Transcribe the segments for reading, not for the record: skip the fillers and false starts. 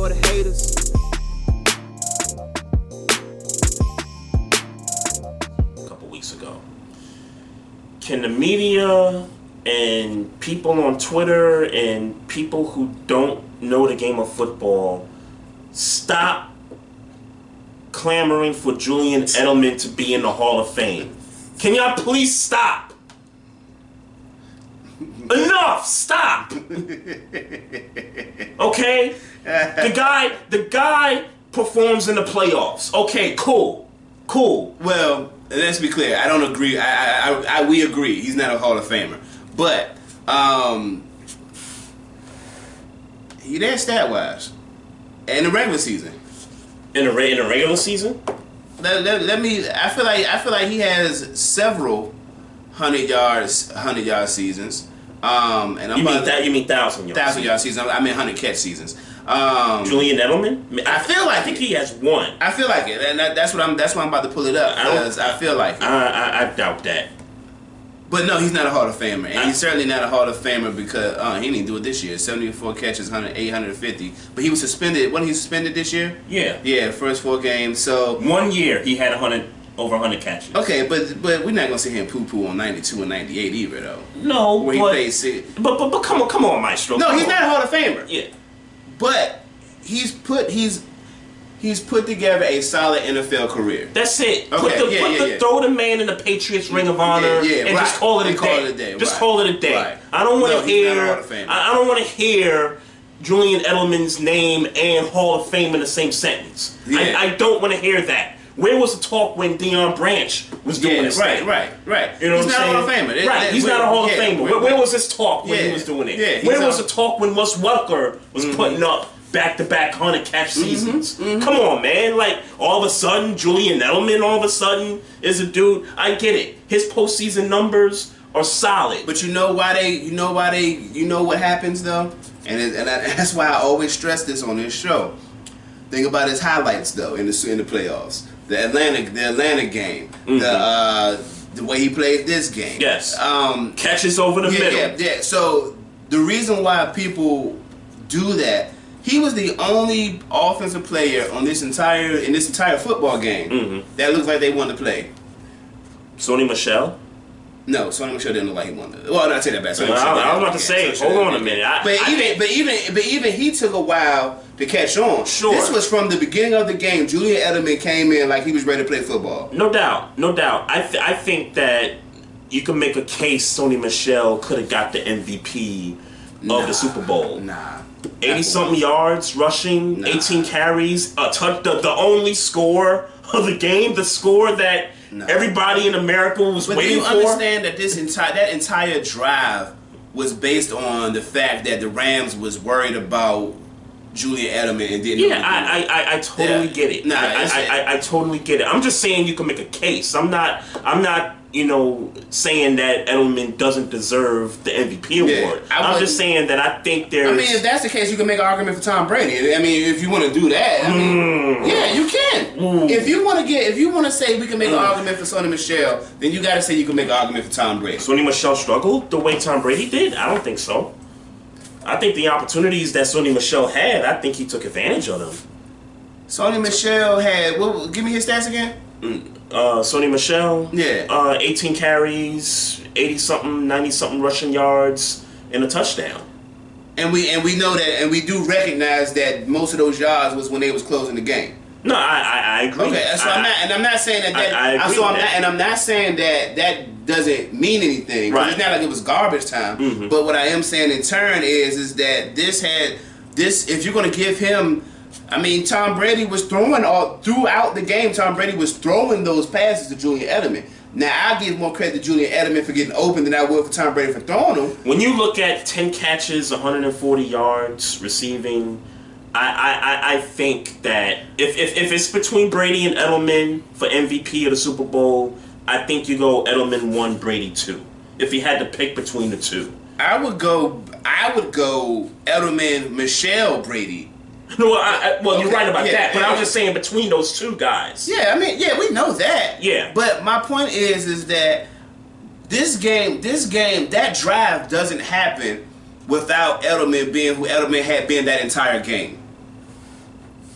for the haters. A couple weeks ago. Can the media and people on Twitter and people who don't know the game of football stop clamoring for Julian Edelman to be in the Hall of Fame? Can y'all please stop? Enough! Stop! Okay? The guy performs in the playoffs. Okay, cool. Well, let's be clear. I don't agree. We agree. He's not a Hall of Famer. But he there stat-wise. In the regular season. In the regular season? Let me. I feel like he has several 100-yard seasons. And I'm you mean 1,000 yards? 1,000-yard seasons. I mean 100-catch seasons. Julian Edelman? I think he has one. I feel like it, and that's why I'm about to pull it up because I feel like it. I doubt that. But no, he's not a Hall of Famer, and he's certainly not a Hall of Famer because he didn't do it this year. 74 catches, 850. But he was suspended. Wasn't he suspended this year? Yeah. Yeah, first 4 games. So 1 year he had over 100 catches. Okay, but we're not gonna sit here and poo-poo on 92 and 98 either, though. No, where he faced it. But come on, Maestro. No, he's not a Hall of Famer. Yeah. But he's put together a solid NFL career. That's it. Okay, throw the man in the Patriots Ring of Honor and right. just call it a day. Just call it a day. Right. I don't want to hear. I don't want to hear Julian Edelman's name and Hall of Fame in the same sentence. Yeah. I don't want to hear that. Where was the talk when Deion Branch was doing this thing? Right. You know what I'm saying? He's not a Hall of Famer. He's not a Hall of Famer. Where was this talk when he was doing it? Yeah, where was the talk when Wes Welker was putting up back-to-back 100-catch seasons? Come on, man. Like, all of a sudden, Julian Edelman all of a sudden is a dude. I get it. His postseason numbers are solid. But you know what happens, though? And that's why I always stress this on this show. Think about his highlights, though, in the playoffs. The Atlanta game. The way he played this game. Yes. Catches over the middle. Yeah. So the reason why people do that, he was the only offensive player in this entire football game that looks like they wanted to play. Sony Michel? No, Sony Michel didn't look like he wanted to. Well, I take that back. I was about to say, hold on a minute. But even he took a while to catch on. Sure. This was from the beginning of the game. Julian Edelman came in like he was ready to play football. No doubt. I think that you can make a case Sony Michel could have got the MVP of the Super Bowl. 80-something yards rushing, 18 carries, the only score of the game, the score that everybody in America was waiting for. But do you understand that that entire drive was based on the fact that the Rams was worried about Julian Edelman and didn't. Yeah, I totally get it. I totally get it. I'm just saying you can make a case. I'm not saying that Edelman doesn't deserve the MVP award. I'm just saying that I think there's. I mean, if that's the case, you can make an argument for Tom Brady. I mean, if you want to do that, yeah, you can. If you want to say we can make an argument for Sony Michel, then you got to say you can make an argument for Tom Brady. Sony Michel struggled the way Tom Brady did? I don't think so. I think the opportunities that Sony Michel had, I think he took advantage of them. Sony Michel had. Give me his stats again. Sony Michel, 18 carries, 80-something, 90-something rushing yards, and a touchdown. And we know that, and we do recognize that most of those yards was when they was closing the game. No, I agree. Okay, so I'm not saying that. I'm not saying that doesn't mean anything. Right. It's not like it was garbage time. But what I am saying in turn is that this. If you're going to give him. I mean, Tom Brady was throwing throughout the game. Tom Brady was throwing those passes to Julian Edelman. Now, I give more credit to Julian Edelman for getting open than I would for Tom Brady for throwing them. When you look at 10 catches, 140 yards receiving, I think that if it's between Brady and Edelman for MVP of the Super Bowl, I think you go Edelman 1, Brady 2. If you had to pick between the two, I would go Edelman, Michel, Brady. No, you're right about that, but I'm just saying between those two guys. Yeah, I mean, we know that. Yeah. But my point is that this game, that drive doesn't happen without Edelman being who Edelman had been that entire game.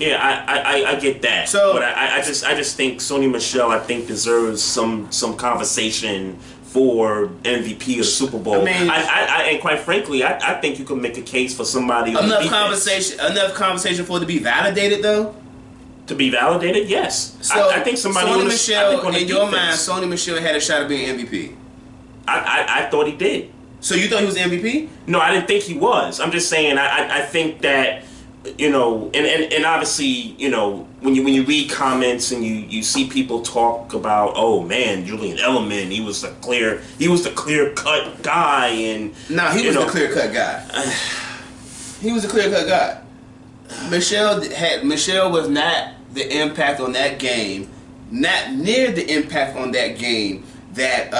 Yeah, I get that. So, but I just think Sony Michel, I think, deserves some conversation for MVP of the Super Bowl. I mean, and quite frankly, I think you could make a case for somebody. Enough conversation for it to be validated, though. To be validated, yes. So I think somebody. Sony Michel, in your mind, Sony Michel had a shot at being MVP. I thought he did. So you thought he was MVP? No, I didn't think he was. I'm just saying. I think that. You know, and obviously, you know, when you read comments and you see people talk about, oh man, Julian Edelman, he was the clear cut guy, and he was the clear cut guy. He was the clear cut guy. Michel was not the impact on that game, not near the impact on that game that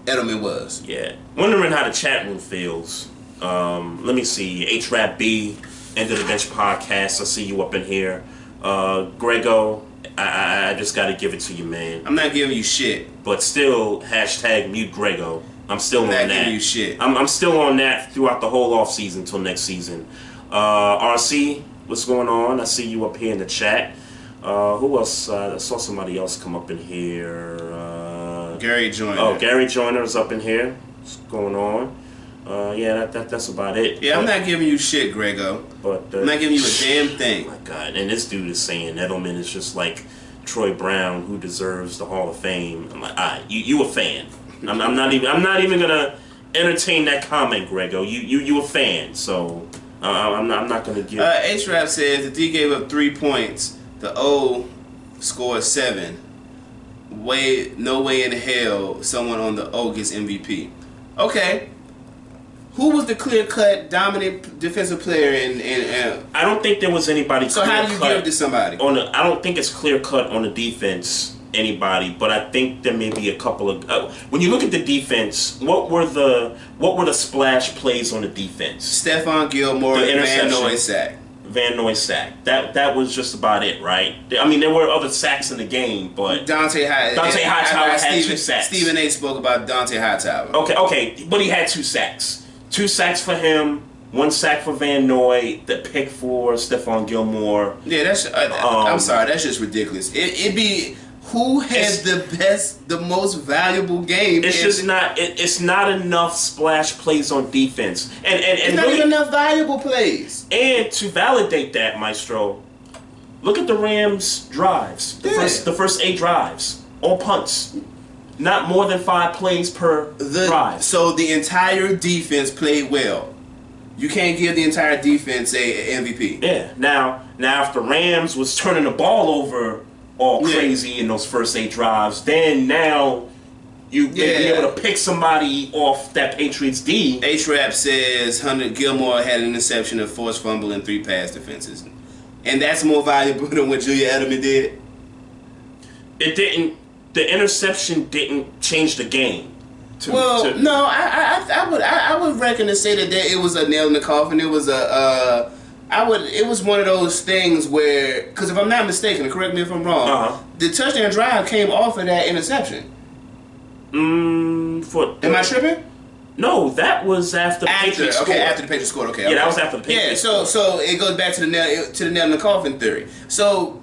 Edelman was. Yeah, wondering how the chat room feels. Let me see. HRAP B, End of the Bench podcast. I see you up in here. Grego, I just got to give it to you, man. I'm not giving you shit. But still, hashtag mute Grego. I'm still on that. I'm not giving you shit. I'm still on that throughout the whole off season until next season. RC, what's going on? I see you up here in the chat. Who else? I saw somebody else come up in here. Gary Joyner. Oh, Gary Joyner is up in here. What's going on? Yeah, that's about it. Yeah, I'm not giving you shit, Grego. But I'm not giving you a damn thing. Oh my God, and this dude is saying Edelman is just like Troy Brown, who deserves the Hall of Fame. I'm like, all right, you a fan. I'm not even gonna entertain that comment, Grego. You a fan, so I'm not gonna give. H-Rap says the D gave up 3 points. The O scored 7. No way in hell someone on the O gets MVP. Okay. Who was the clear-cut, dominant defensive player in I don't think there was anybody. So how do you give it to somebody? I don't think it's clear-cut on the defense. Anybody, but I think there may be a couple of. When you look at the defense, what were the splash plays on the defense? Stephon Gilmore, the Van Noy sack. Van Noy sack. That was just about it, right? I mean, there were other sacks in the game, but Dante Hightower had 2 sacks. Stephen A. spoke about Dante Hightower. Okay, but he had 2 sacks. 2 sacks for him, 1 sack for Van Noy, the pick for Stephon Gilmore. Yeah, that's. I'm sorry, that's just ridiculous. It'd be who has the most valuable game. It's not enough splash plays on defense, and it's not even enough valuable plays. And to validate that, Maestro, look at the Rams' drives. The first 8 drives, all punts. Not more than 5 plays per drive. So the entire defense played well. You can't give the entire defense a MVP. Yeah. Now if the Rams was turning the ball over all crazy in those first 8 drives, then now you may be able to pick somebody off that Patriots D. H-Rap says Gilmore had an interception, a forced fumble, and 3 pass defenses. And that's more valuable than what Julian Edelman did? It didn't. The interception didn't change the game. No, I would reckon to say that it was a nail in the coffin. It was it was one of those things where, because if I'm not mistaken, correct me if I'm wrong, the touchdown drive came off of that interception. Am I tripping? No, that was after the Patriots scored. After the Patriots scored. Okay. That was after the Patriots. Yeah, so it goes back to the nail in the coffin theory. So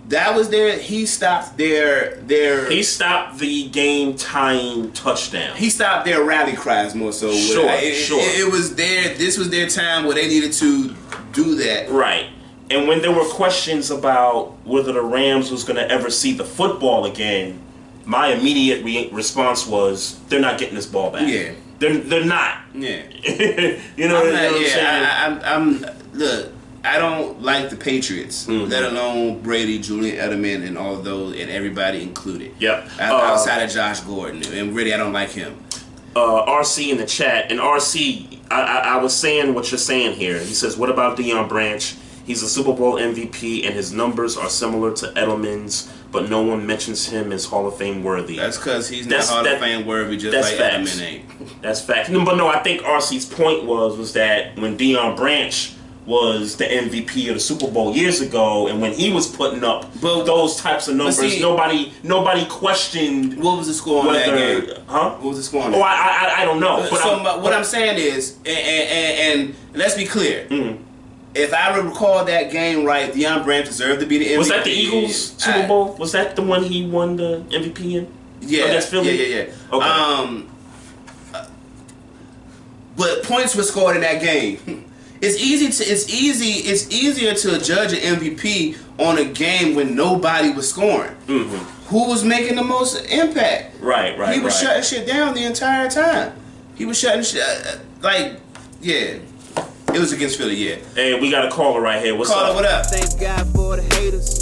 that was he stopped He stopped the game tying touchdown. He stopped their rally cries more so. Sure. It was this was their time where they needed to do that. Right. And when there were questions about whether the Rams was going to ever see the football again, my immediate response was, they're not getting this ball back. Yeah. They're not. Yeah. you know what I'm saying? Look, I don't like the Patriots, let alone Brady, Julian Edelman, and all of those, and everybody included. Yep. Outside of Josh Gordon, and really, I don't like him. RC in the chat, and RC, I was saying what you're saying here. He says, "What about Deion Branch? He's a Super Bowl MVP, and his numbers are similar to Edelman's, but no one mentions him as Hall of Fame worthy." That's because he's not Hall of Fame worthy, just like facts. Edelman ain't. That's fact. But no, I think RC's point was that when Deion Branch was the MVP of the Super Bowl years ago, and when he was putting up those types of numbers, nobody questioned what was the score on that game. Huh? What was the score on that I don't know. What I'm saying is, and let's be clear, if I recall that game right, Deion Branch deserved to be the MVP. Was that the Eagles Super Bowl? Was that the one he won the MVP in? Yeah, against Philly? Yeah. Okay. But points were scored in that game. It's easier to judge an MVP on a game when nobody was scoring. Mm-hmm. Who was making the most impact? Right. He was shutting shit down the entire time. He was shutting shit yeah. It was against Philly, yeah. Hey, we got a caller right here. What's up? Caller, what up? Thank God for the haters.